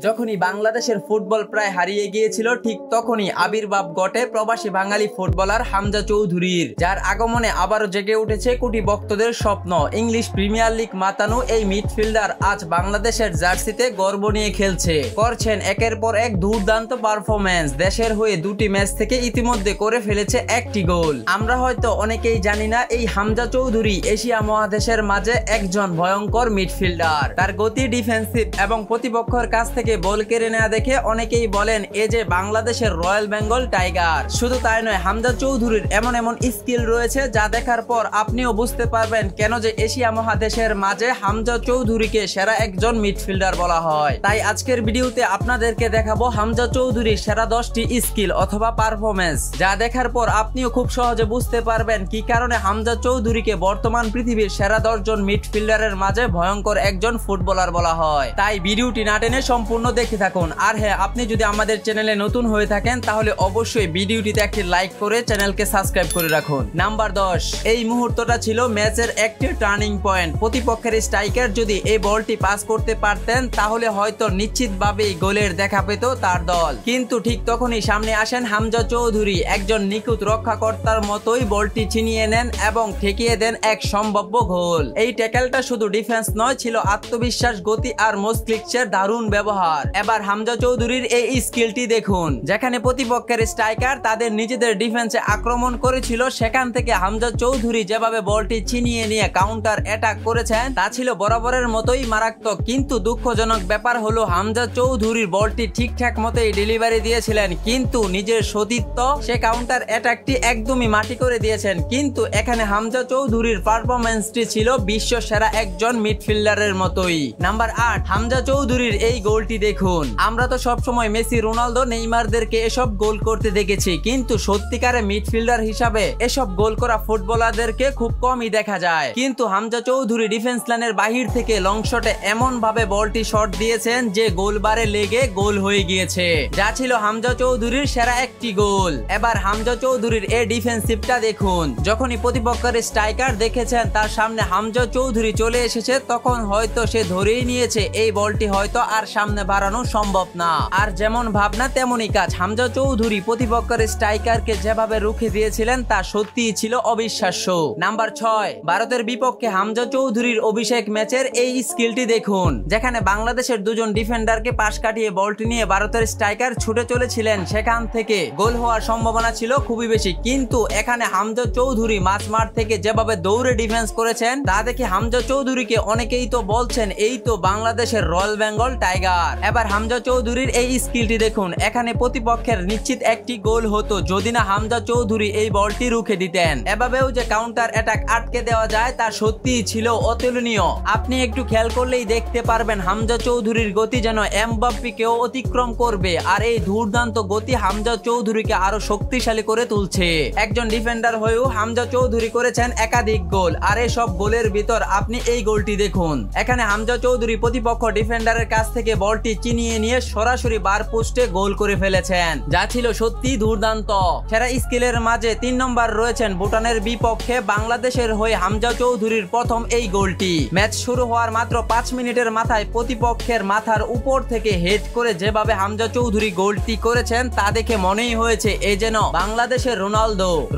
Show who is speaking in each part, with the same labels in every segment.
Speaker 1: যখনই বাংলাদেশের ফুটবল প্রায় হারিয়ে গিয়েছিল, ঠিক তখনই আবির্ভাব ঘটে প্রবাসী বাঙালি ফুটবলার হামজা চৌধুরীর, যার আগমনে আবারও জেগে উঠেছে কোটি ভক্তদের স্বপ্ন। ইংলিশ প্রিমিয়ার লিগ মাতানো এই মিডফিল্ডার আজ বাংলাদেশের জার্সিতে গর্ব নিয়ে খেলছে, করছেন একের পর এক দুর্দান্ত পারফরমেন্স। দেশের হয়ে দুটি ম্যাচ থেকে ইতিমধ্যে করে ফেলেছে একটি গোল। আমরা হয়তো অনেকেই জানি না এই হামজা চৌধুরী এশিয়া মহাদেশের মাঝে একজন ভয়ঙ্কর মিডফিল্ডার। তার গতি, ডিফেন্সিভ এবং প্রতিপক্ষের কাছ থেকে বল কেড়ে নেওয়া দেখে অনেকেই বলেন এ যে বাংলাদেশের রয়্যাল বেঙ্গল টাইগার। শুধু তাই নয়, হামজা চৌধুরীর এমন এমন স্কিল রয়েছে যা দেখার পর আপনিও বুঝতে পারবেন কেন যে এশিয়া মহাদেশের মাঝে হামজা চৌধুরীকে সেরা একজন মিডফিল্ডার বলা হয়। তাই আজকের ভিডিওতে আপনাদেরকে দেখাবো হামজা চৌধুরীর সেরা 10টি স্কিল অথবা পারফরমেন্স, যা দেখার পর আপনিও খুব সহজে বুঝতে পারবেন কি কারণে হামজা চৌধুরীকে বর্তমান পৃথিবীর সেরা 10 জন মিডফিল্ডারের মাঝে ভয়ঙ্কর একজন ফুটবলার বলা হয়। তাই ভিডিওটি না টেনে সম্পূর্ণ দেখতে থাকুন। আর হ্যাঁ, আপনি যদি আমাদের চ্যানেলে নতুন হয়ে থাকেন তাহলে অবশ্যই ভিডিওটিতে একটি লাইক করে চ্যানেলকে সাবস্ক্রাইব করে রাখুন। নাম্বার 10, এই মুহূর্তটা ছিল ম্যাচের একটি টার্নিং পয়েন্ট। প্রতিপক্ষের স্ট্রাইকার যদি এই বলটি পাস করতে পারতেন তাহলে হয়তো নিশ্চিতভাবেই গোলের দেখা পেত তার দল, কিন্তু ঠিক তখনই সামনে আসেন হামজা চৌধুরী, একজন নিখুঁত রক্ষাকর্তার মতোই বলটি ছিনিয়ে নেন এবং ঠেকিয়ে দেন এক সম্ভাব্য গোল। এই ট্যাকেলটা শুধু ডিফেন্স নয়, ছিল আত্মবিশ্বাস, গতি আর মস্তিষ্কের দারুণ ব্যবহার। এবার হামজা চৌধুরীর এই স্কিলটি দেখুন। যেখানে প্রতিপক্ষের স্ট্রাইকার তাদের নিজেদের ডিফেন্সে আক্রমণ করেছিল, সেখান থেকে হামজা চৌধুরী যেভাবে বলটি ছিনিয়ে নিয়ে কাউন্টার অ্যাটাক করেছেন তা ছিল বরাবরের মতোই মারাত্মক। কিন্তু দুঃখজনক ব্যাপার হলো হামজা চৌধুরীর বলটি ঠিকঠাক মতোই ডেলিভারি দিয়েছিলেন, কিন্তু নিজের সতীত্ব সে কাউন্টার অ্যাটাকটি একদমই মাটি করে দিয়েছেন। কিন্তু এখানে হামজা চৌধুরীর পারফরমেন্সটি ছিল বিশ্ব সেরা একজন মিডফিল্ডারের মতোই। নাম্বার 8, হামজা চৌধুরীর এই গোলটি দেখুন। আমরা তো সবসময় মেসি, রোনালদো, নেইমারদেরকে এসব গোল করতে দেখেছি, কিন্তু সত্যিকারে মিডফিল্ডার হিসাবে এসব গোল করা ফুটবলারদেরকে খুব কমই দেখা যায়। কিন্তু হামজা চৌধুরী ডিফেন্স লাইনের বাহির থেকে লং শটে এমন ভাবে বলটি শট দিয়েছেন যে গোলবারে লেগে গোল হয়ে গিয়েছে, যা ছিল হামজা চৌধুরীর সেরা একটি গোল। এবার হামজা চৌধুরীর এই ডিফেন্সিভটা দেখুন। যখনই প্রতিপক্ষের স্ট্রাইকার দেখেছেন তার সামনে হামজা চৌধুরী চলে এসেছে, তখন হয়তো সে ধরেই নিয়েছে এই বলটি হয়তো আর সামনে বাড়ানো সম্ভব না। আর যেমন ভাবনা তেমনই কাজ। হামজা চৌধুরী প্রতিপক্ষের স্ট্রাইকারকে যেভাবে রুখে দিয়েছিলেন তা সত্যিই ছিল অবিশ্বাস্য। নাম্বার 6, ভারতের বিপক্ষে হামজা চৌধুরীর অভিষেক ম্যাচের এই স্কিলটি দেখুন। যেখানে বাংলাদেশের দুজন ডিফেন্ডারকে পাশ কাটিয়ে বলটি নিয়ে ভারতের স্ট্রাইকার ছুটে চলেছিলেন, সেখান থেকে গোল হওয়ার সম্ভাবনা ছিল খুবই বেশি। কিন্তু এখানে হামজা চৌধুরী মাঝমাঠ থেকে যেভাবে দৌড়ে ডিফেন্স করেছেন তা দেখে হামজা চৌধুরীকে অনেকেই তো বলছেন এই তো বাংলাদেশের রয়্যাল বেঙ্গল টাইগার। এবার হামজা চৌধুরীর এই স্কিলটি দেখুন। এখানে প্রতিপক্ষের নিশ্চিত একটি গোল হতো যদি না হামজা চৌধুরী এই বলটি রুখে দিতেন। এভাবেও যে কাউন্টার অ্যাটাক আটকে দেওয়া যায় তা সত্যিই ছিল অতুলনীয়। আপনি একটু খেয়াল করলেই দেখতে পারবেন হামজা চৌধুরীর গতি যেন এমবাপ্পেকেও অতিক্রম করবে, আর এই দুর্দান্ত গতি হামজা চৌধুরীকে আরো শক্তিশালী করে তুলছে। একজন ডিফেন্ডার হয়েও হামজা চৌধুরী করেছেন একাধিক গোল, আর এই সব গোলের ভিতর আপনি এই গোলটি দেখুন। এখানে হামজা চৌধুরী প্রতিপক্ষ ডিফেন্ডারের কাছ থেকে বলটি চিনিয়ে নিয়ে সরাসরি বার পোস্টে গোল করে ফেলেছেন, যা ছিল সত্যি দুর্দান্ত। সেরা স্কিলের মাঝে 3 নম্বর রয়েছেন ভুটানের বিপক্ষে বাংলাদেশের হয়ে হামজা চৌধুরীর প্রথম এই গোলটি। ম্যাচ শুরু হওয়ার মাত্র 5 মিনিটের মাথায় প্রতিপক্ষের মাথার উপর থেকে হেড করে যেভাবে হামজা চৌধুরী গোলটি করেছেন তা দেখে মনেই হয়েছে এ যেন বাংলাদেশের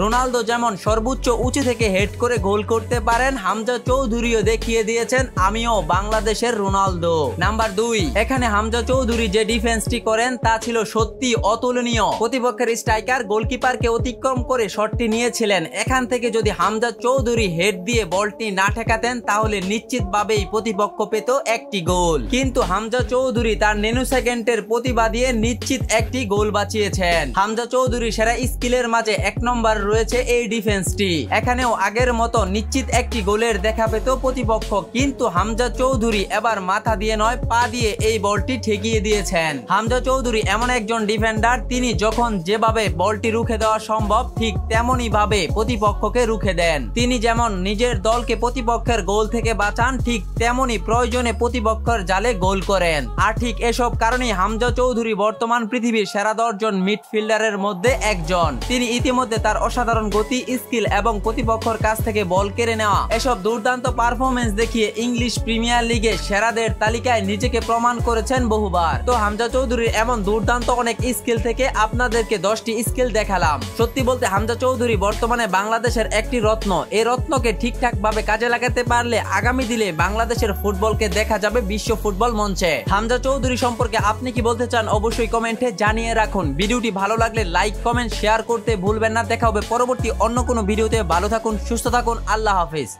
Speaker 1: রোনালদো যেমন সর্বোচ্চ উঁচু থেকে হেড করে গোল করতে পারেন, হামজা চৌধুরীও দেখিয়ে দিয়েছেন আমিও বাংলাদেশের রোনালদো। নাম্বার 2, এখানে হামজা চৌধুরী যে ডিফেন্সটি করেন তা ছিল সত্যি অতুলনীয়। প্রতিপক্ষের স্ট্রাইকার গোলকিপারকে অতিক্রম করে শটটি নিয়েছিলেন। এখান থেকে যদি হামজা চৌধুরী হেড দিয়ে বলটি না ঠেকাতেন তাহলে নিশ্চিতভাবেই প্রতিপক্ষ পেত একটি গোল। কিন্তু হামজা চৌধুরী তার ন্যানো সেকেন্ডের প্রতিভা দিয়ে নিশ্চিত একটি গোল বাঁচিয়েছেন। হামজা চৌধুরী সেরা স্কিলের মাঝে 1 নম্বর রয়েছে এই ডিফেন্সটি। এখানেও আগের মতো নিশ্চিত একটি গোলের দেখা পেত প্রতিপক্ষ, কিন্তু হামজা চৌধুরী এবার মাথা দিয়ে নয় পা দিয়ে এই বলটি ঠেকিয়ে দিয়েছেন। হামজা চৌধুরী এমন একজন ডিফেন্ডার, তিনি যখন যেভাবে বলটি রুখে দেওয়া সম্ভব ঠিক তেমনই ভাবে প্রতিপক্ষকে রুখে দেন। তিনি যেমন নিজের দলকে প্রতিপক্ষের গোল থেকে বাঁচান, ঠিক তেমনি প্রয়োজনে প্রতিপক্ষের জালে গোল করেন। আর ঠিক এসব কারণেই হামজা চৌধুরী বর্তমান পৃথিবীর সেরা 10 জন মিডফিল্ডারের মধ্যে একজন। তিনি ইতিমধ্যে তার অসাধারণ গতি, স্কিল এবং প্রতিপক্ষের কাছ থেকে বল কেড়ে নেওয়া এসব দুর্দান্ত পারফরমেন্স দেখিয়ে ইংলিশ প্রিমিয়ার লিগে সেরাদের তালিকায় নিজেকে প্রমাণ করে করেছেন বহুবার। তো হামজা চৌধুরীর এমন দুর্দান্ত অনেক স্কিল থেকে আপনাদেরকে 10টি স্কিল দেখালাম। সত্যি বলতে হামজা চৌধুরী বর্তমানে বাংলাদেশের একটি রত্ন। এই রত্নকে ঠিকঠাক ভাবে কাজে লাগাতে পারলে আগামী দিনে বাংলাদেশের ফুটবলকে দেখা যাবে বিশ্ব ফুটবল মঞ্চে। হামজা চৌধুরী সম্পর্কে আপনি কি বলতে চান অবশ্যই কমেন্টে জানিয়ে রাখুন। ভিডিওটি ভালো লাগলে লাইক কমেন্ট শেয়ার করতে ভুলবেন না। দেখা হবে পরবর্তী অন্য কোনো ভিডিওতে। ভালো থাকুন, সুস্থ থাকুন, আল্লাহ হাফেজ।